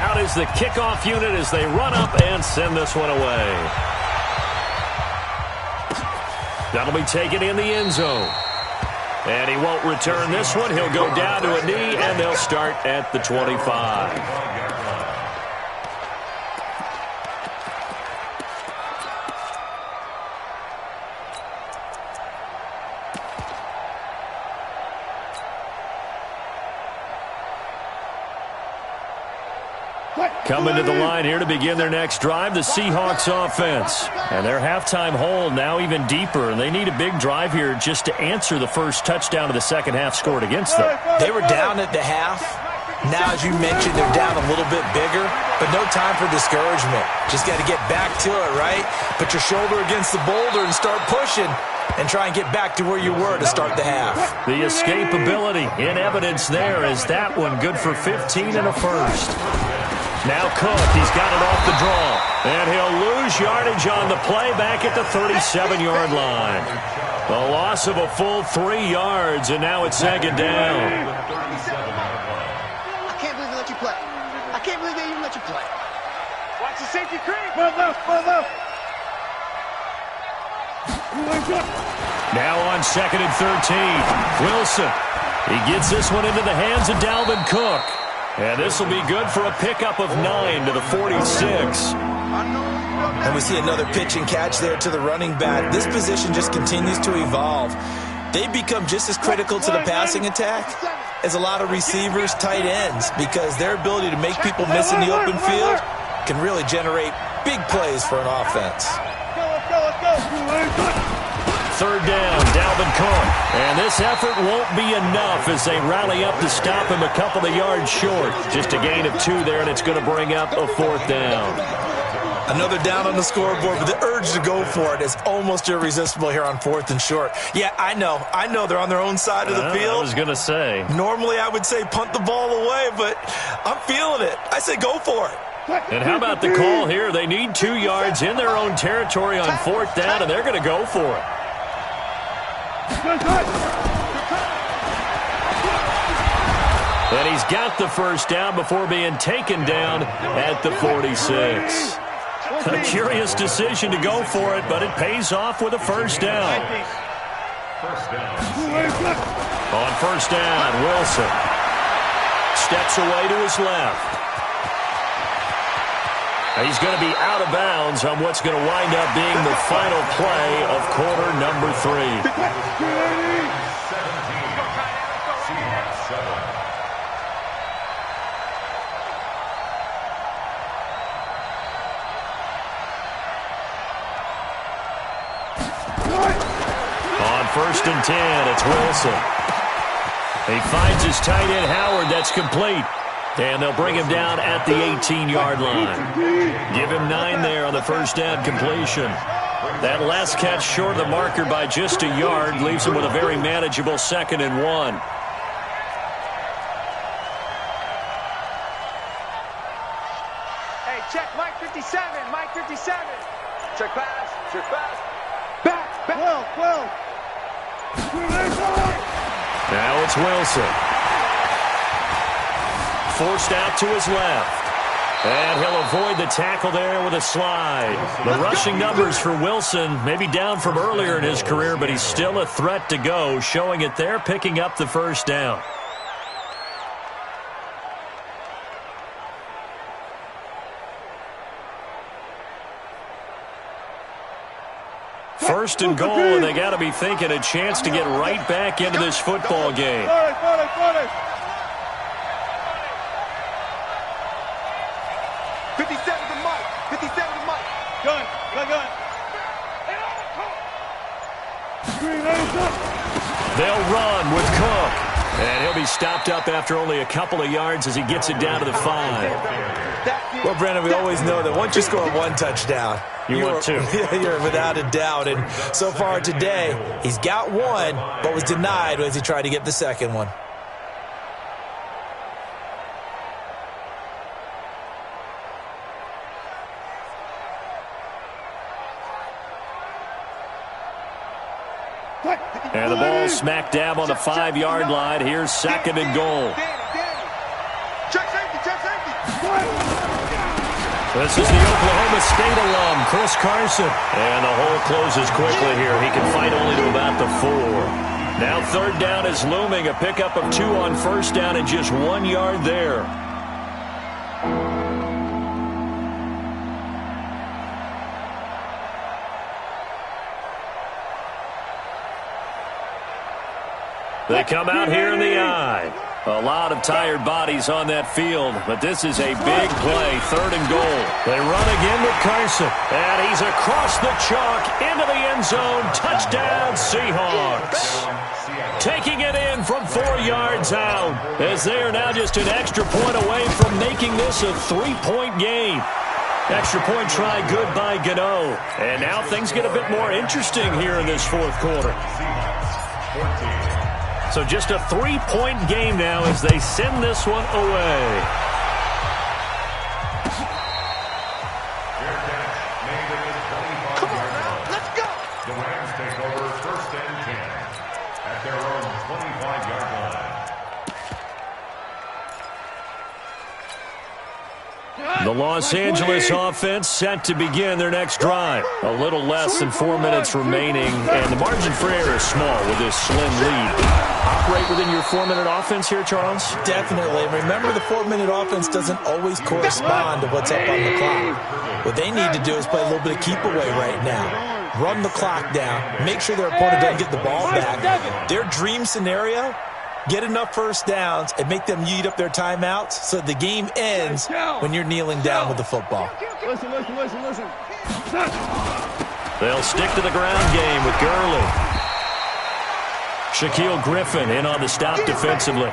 Out is the kickoff unit as they run up and send this one away. That'll be taken in the end zone. And he won't return this one. He'll go down to a knee, and they'll start at the 25. Coming to the line here to begin their next drive, the Seahawks offense. And their halftime hole now even deeper, and they need a big drive here just to answer the first touchdown of the second half scored against them. They were down at the half. Now, as you mentioned, they're down a little bit bigger, but no time for discouragement. Just got to get back to it, right? Put your shoulder against the boulder and start pushing. and try and get back to where you were to start the half. The escapability in evidence there as that one good for 15 and a first. Now Cook, he's got it off the draw. And he'll lose yardage on the play back at the 37-yard line. A loss of a full 3 yards, and now it's second down. I can't believe they let you play. I can't believe they even let you play. Watch the safety creep. Run left, run left. Now on 2nd and 13, Wilson. He gets this one into the hands of Dalvin Cook. And this will be good for a pickup of 9 to the 46. And we see another pitch and catch there to the running back. This position just continues to evolve. They become just as critical to the passing attack as a lot of receivers, tight ends, because their ability to make people miss in the open field can really generate big plays for an offense. Let's go. Third down, Dalvin Cook. And this effort won't be enough as they rally up to stop him a couple of yards short. Just a gain of 2 there, and it's going to bring up a 4th down. Another down on the scoreboard, but the urge to go for it is almost irresistible here on 4th and short. Yeah, I know they're on their own side of the field. I was going to say. Normally I would say punt the ball away, but I'm feeling it. I say go for it. And how about the call here? They need 2 yards in their own territory on 4th down, and they're going to go for it. And he's got the first down before being taken down at the 46. A curious decision to go for it, but it pays off with a first down. On first down, Wilson steps away to his left. He's going to be out of bounds on what's going to wind up being the final play of quarter number 3. On 1st and 10, it's Wilson. He finds his tight end, Howard. That's complete. And they'll bring him down at the 18-yard line. Give him 9 there on the first down completion. That last catch short of the marker by just a yard leaves him with a very manageable 2nd and 1. Hey, check Mike 57, Mike 57. Check pass, check pass. Back. 12. Now it's Wilson. Forced out to his left. And he'll avoid the tackle there with a slide. The rushing numbers for Wilson may be down from earlier in his career, but he's still a threat to go, showing it there, picking up the first down. First and goal, and they got to be thinking a chance to get right back into this football game. 57 to Mike. 57 to Mike. Gun. They'll run with Cook. And he'll be stopped up after only a couple of yards as he gets it down to the 5. Well, Brandon, we always know that once you score 1 touchdown, you're without a doubt. And so far today, he's got 1, but was denied as he tried to get the second one. And the ball smack dab on the 5-yard line. Here's 2nd and goal. Check safety. This is the Oklahoma State alum, Chris Carson. And the hole closes quickly here. He can fight only to about the 4. Now 3rd down is looming. A pickup of 2 on first down and just 1 yard there. They come out here in the eye. A lot of tired bodies on that field, but this is a big play, 3rd and goal. They run again with Carson, and he's across the chalk into the end zone. Touchdown, Seahawks. Taking it in from 4 yards out, as they are now just an extra point away from making this a 3-point game. Extra point try good by Gano. And now things get a bit more interesting here in this fourth quarter. So just a 3-point game now as they send this one away. Come on now, let's go. The Rams take over first and 10 at their own 25-yard line. The Los Angeles offense set to begin their next drive. A little less than 4 minutes remaining, and the margin for error is small with this slim lead. Operate within your 4-minute offense here, Charles? Definitely. And remember, the 4-minute offense doesn't always correspond to what's up on the clock. What they need to do is play a little bit of keep away right now. Run the clock down. Make sure their opponent doesn't get the ball back. Their dream scenario, get enough first downs and make them eat up their timeouts so the game ends when you're kneeling down with the football. Listen. They'll stick to the ground game with Gurley. Shaquille Griffin in on the stop defensively.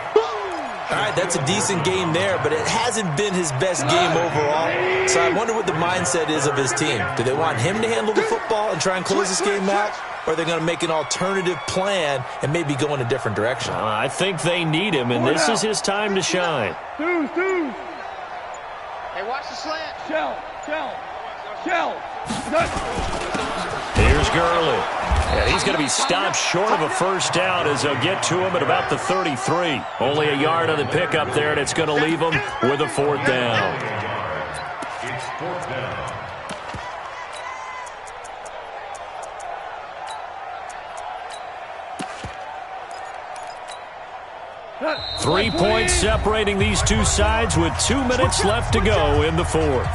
All right, that's a decent game there, but it hasn't been his best game overall. So I wonder what the mindset is of his team. Do they want him to handle the football and try and close this game out? Or are they going to make an alternative plan and maybe go in a different direction? I think they need him, and this is his time to shine. Dude. Hey, watch the slant. Shell. Here's Gurley. And he's going to be stopped short of a first down as they'll get to him at about the 33. Only a yard on the pickup there, and it's going to leave him with a fourth down. It's fourth down. Three points separating these two sides with 2 minutes left to go in the fourth.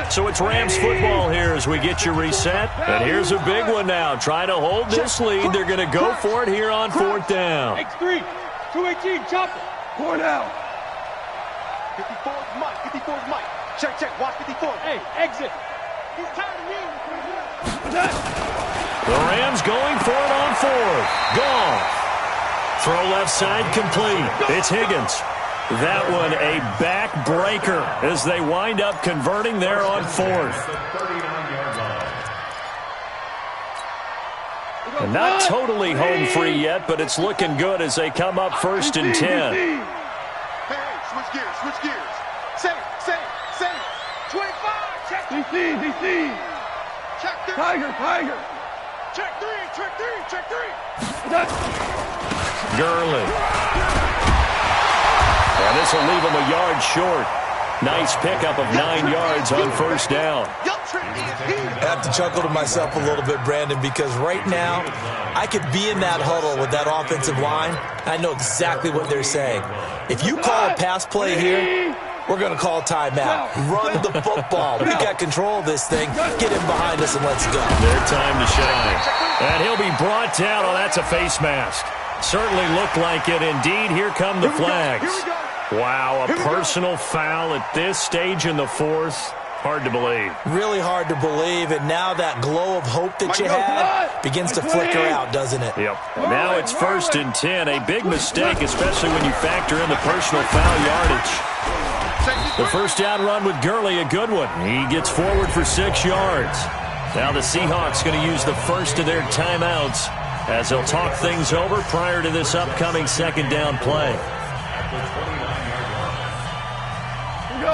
So it's Rams football here as we get you reset. And here's a big one now. Trying to hold this lead. They're going to go for it here on fourth down. X3, 218, chop it. 4 down. 54's Mike. 54's Mike. Check. Watch 54. Hey, exit. He's tired of me. The Rams going for it on fourth. Gone. Throw left side complete. It's Higgins. That one a backbreaker as they wind up converting there on fourth. And not totally home free yet, but it's looking good as they come up first and 10. Hey, switch gears. Same. 25, check. DC. Check 3. Tiger. Check 3. Gurley. And this will leave him a yard short. Nice pickup of 9 yards on first down. I have to chuckle to myself a little bit, Brandon, because right now I could be in that huddle with that offensive line. I know exactly what they're saying. If you call a pass play here, we're going to call timeout. Run the football. We got control of this thing. Get him behind us and let's go. Their time to shine. And he'll be brought down. Oh, that's a face mask. Certainly looked like it. Indeed, here come the flags. Wow, a personal foul at this stage in the fourth. Hard to believe. Really hard to believe, and now that glow of hope that you had begins to flicker out, doesn't it? Yep. And now it's first and 10. A big mistake, especially when you factor in the personal foul yardage. The first down run with Gurley, a good one. He gets forward for 6 yards. Now the Seahawks going to use the first of their timeouts as they'll talk things over prior to this upcoming second down play.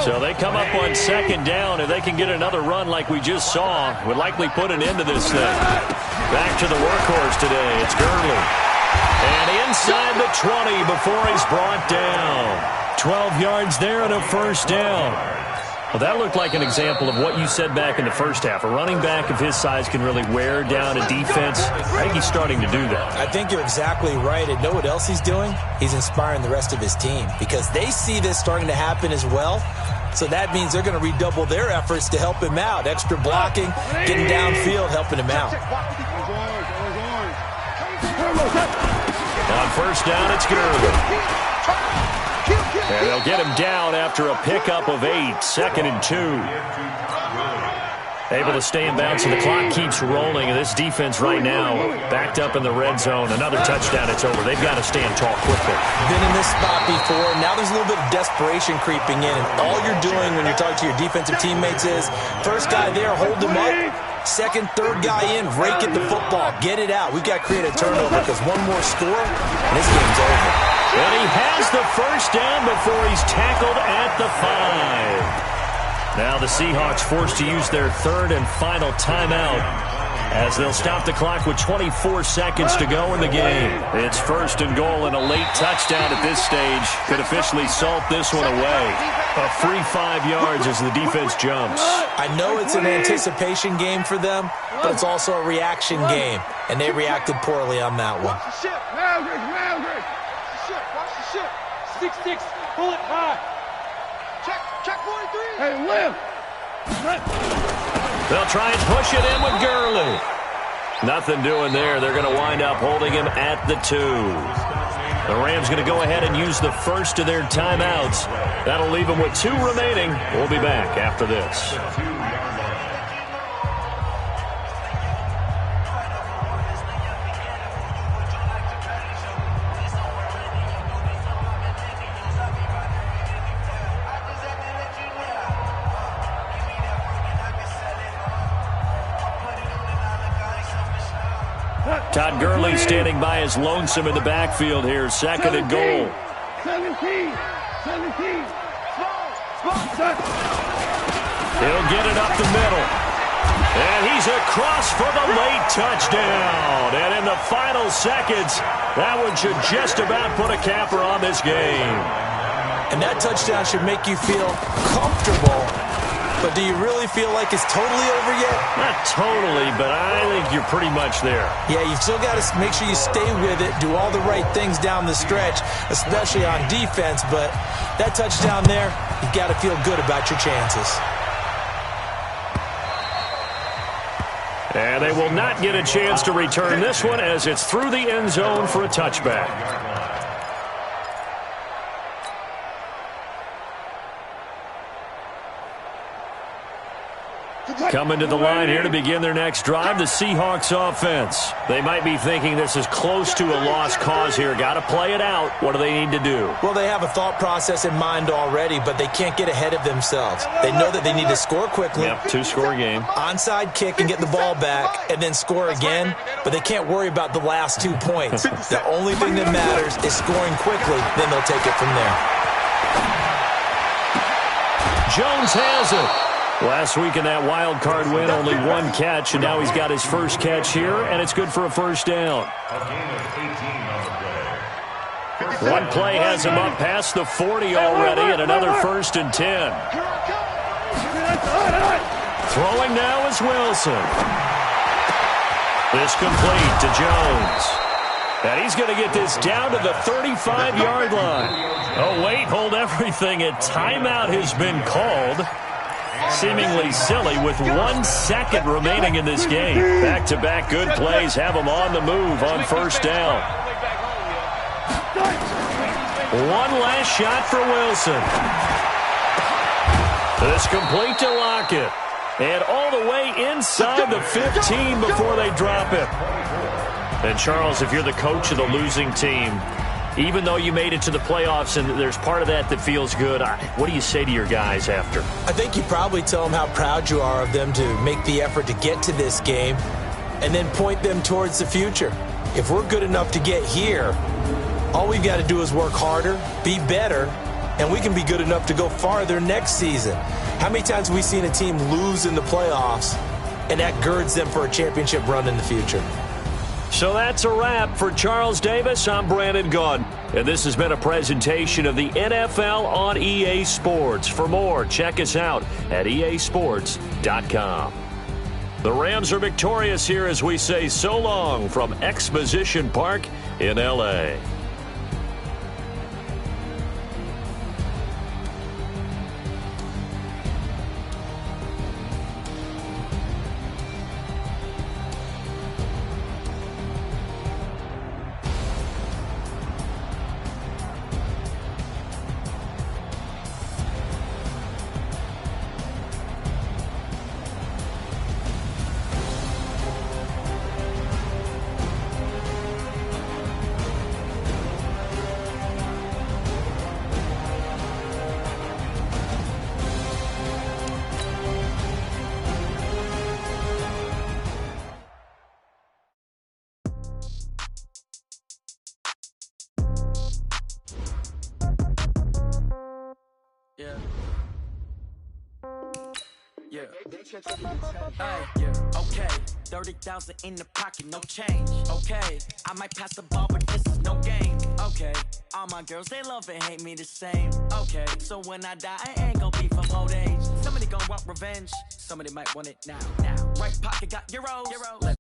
So they come up on second down. If they can get another run like we just saw, would likely put an end to this thing. Back to the workhorse today. It's Gurley. And inside the 20 before he's brought down. 12 yards there and a first down. Well, that looked like an example of what you said back in the first half. A running back of his size can really wear down a defense. I think he's starting to do that. I think you're exactly right. And know what else he's doing? He's inspiring the rest of his team because they see this starting to happen as well. So that means they're going to redouble their efforts to help him out. Extra blocking, getting downfield, helping him out. On first down, it's Gurley. And they'll get him down after a pickup of 8, 2nd and 2. Able to stay in bounds, and the clock keeps rolling. And this defense right now backed up in the red zone. Another touchdown, it's over. They've got to stand tall quickly. Been in this spot before. Now there's a little bit of desperation creeping in. And all you're doing when you're talking to your defensive teammates is, first guy there, hold him up. Second, third guy in, rake at the football. Get it out. We've got to create a turnover because one more score, and this game's over. And he has the first down before he's tackled at the 5. Now the Seahawks forced to use their third and final timeout as they'll stop the clock with 24 seconds to go in the game. It's first and goal, and a late touchdown at this stage could officially salt this one away. A free 5 yards as the defense jumps. I know it's an anticipation game for them, but it's also a reaction game, and they reacted poorly on that one. Watch the ship. Watch the ship. 6-6. Pull it high. Check 43. Hey, Lim. They'll try and push it in with Gurley. Nothing doing there. They're going to wind up holding him at the 2. The Rams going to go ahead and use the first of their timeouts. That'll leave them with 2 remaining. We'll be back after this. Todd Gurley standing by as lonesome in the backfield here. Second and goal. 17. He'll get it up the middle. And he's across for the late touchdown. And in the final seconds, that one should just about put a capper on this game. And that touchdown should make you feel comfortable. But do you really feel like it's totally over yet? Not totally, but I think you're pretty much there. Yeah, you've still got to make sure you stay with it, do all the right things down the stretch, especially on defense. But that touchdown there, you've got to feel good about your chances. And they will not get a chance to return this one as it's through the end zone for a touchback. Coming to the line here to begin their next drive, the Seahawks offense. They might be thinking this is close to a lost cause here. Got to play it out. What do they need to do? Well, they have a thought process in mind already, but they can't get ahead of themselves. They know that they need to score quickly. Yep, 2-score game. Onside kick and get the ball back and then score again, but they can't worry about the last 2 points. The only thing that matters is scoring quickly, then they'll take it from there. Jones has it. Last week in that wild card win, only 1 catch, and now he's got his first catch here, and it's good for a first down. One play has him up past the 40 already, and another first and 10. Throwing now is Wilson. This complete to Jones. And he's going to get this down to the 35-yard line. Oh, wait, hold everything. A timeout has been called. Seemingly silly with 1 second remaining in this game. Back-to-back good plays have them on the move on first down. One last shot for Wilson. This complete to Lockett. And all the way inside the 15 before they drop it. And Charles, if you're the coach of the losing team, even though you made it to the playoffs and there's part of that feels good, what do you say to your guys after? I think you probably tell them how proud you are of them to make the effort to get to this game and then point them towards the future. If we're good enough to get here, all we've got to do is work harder, be better, and we can be good enough to go farther next season. How many times have we seen a team lose in the playoffs and that girds them for a championship run in the future? So that's a wrap for Charles Davis. I'm Brandon Gaudin, and this has been a presentation of the NFL on EA Sports. For more, check us out at easports.com. The Rams are victorious here as we say so long from Exposition Park in L.A. Yeah. Yeah. Hey, yeah. Okay. 30,000 in the pocket, no change. Okay. I might pass the ball, but this is no game. Okay. All my girls, they love and hate me the same. Okay. So when I die, I ain't gon' be from old age. Somebody gon' want revenge. Somebody might want it now. Right pocket got euros. Left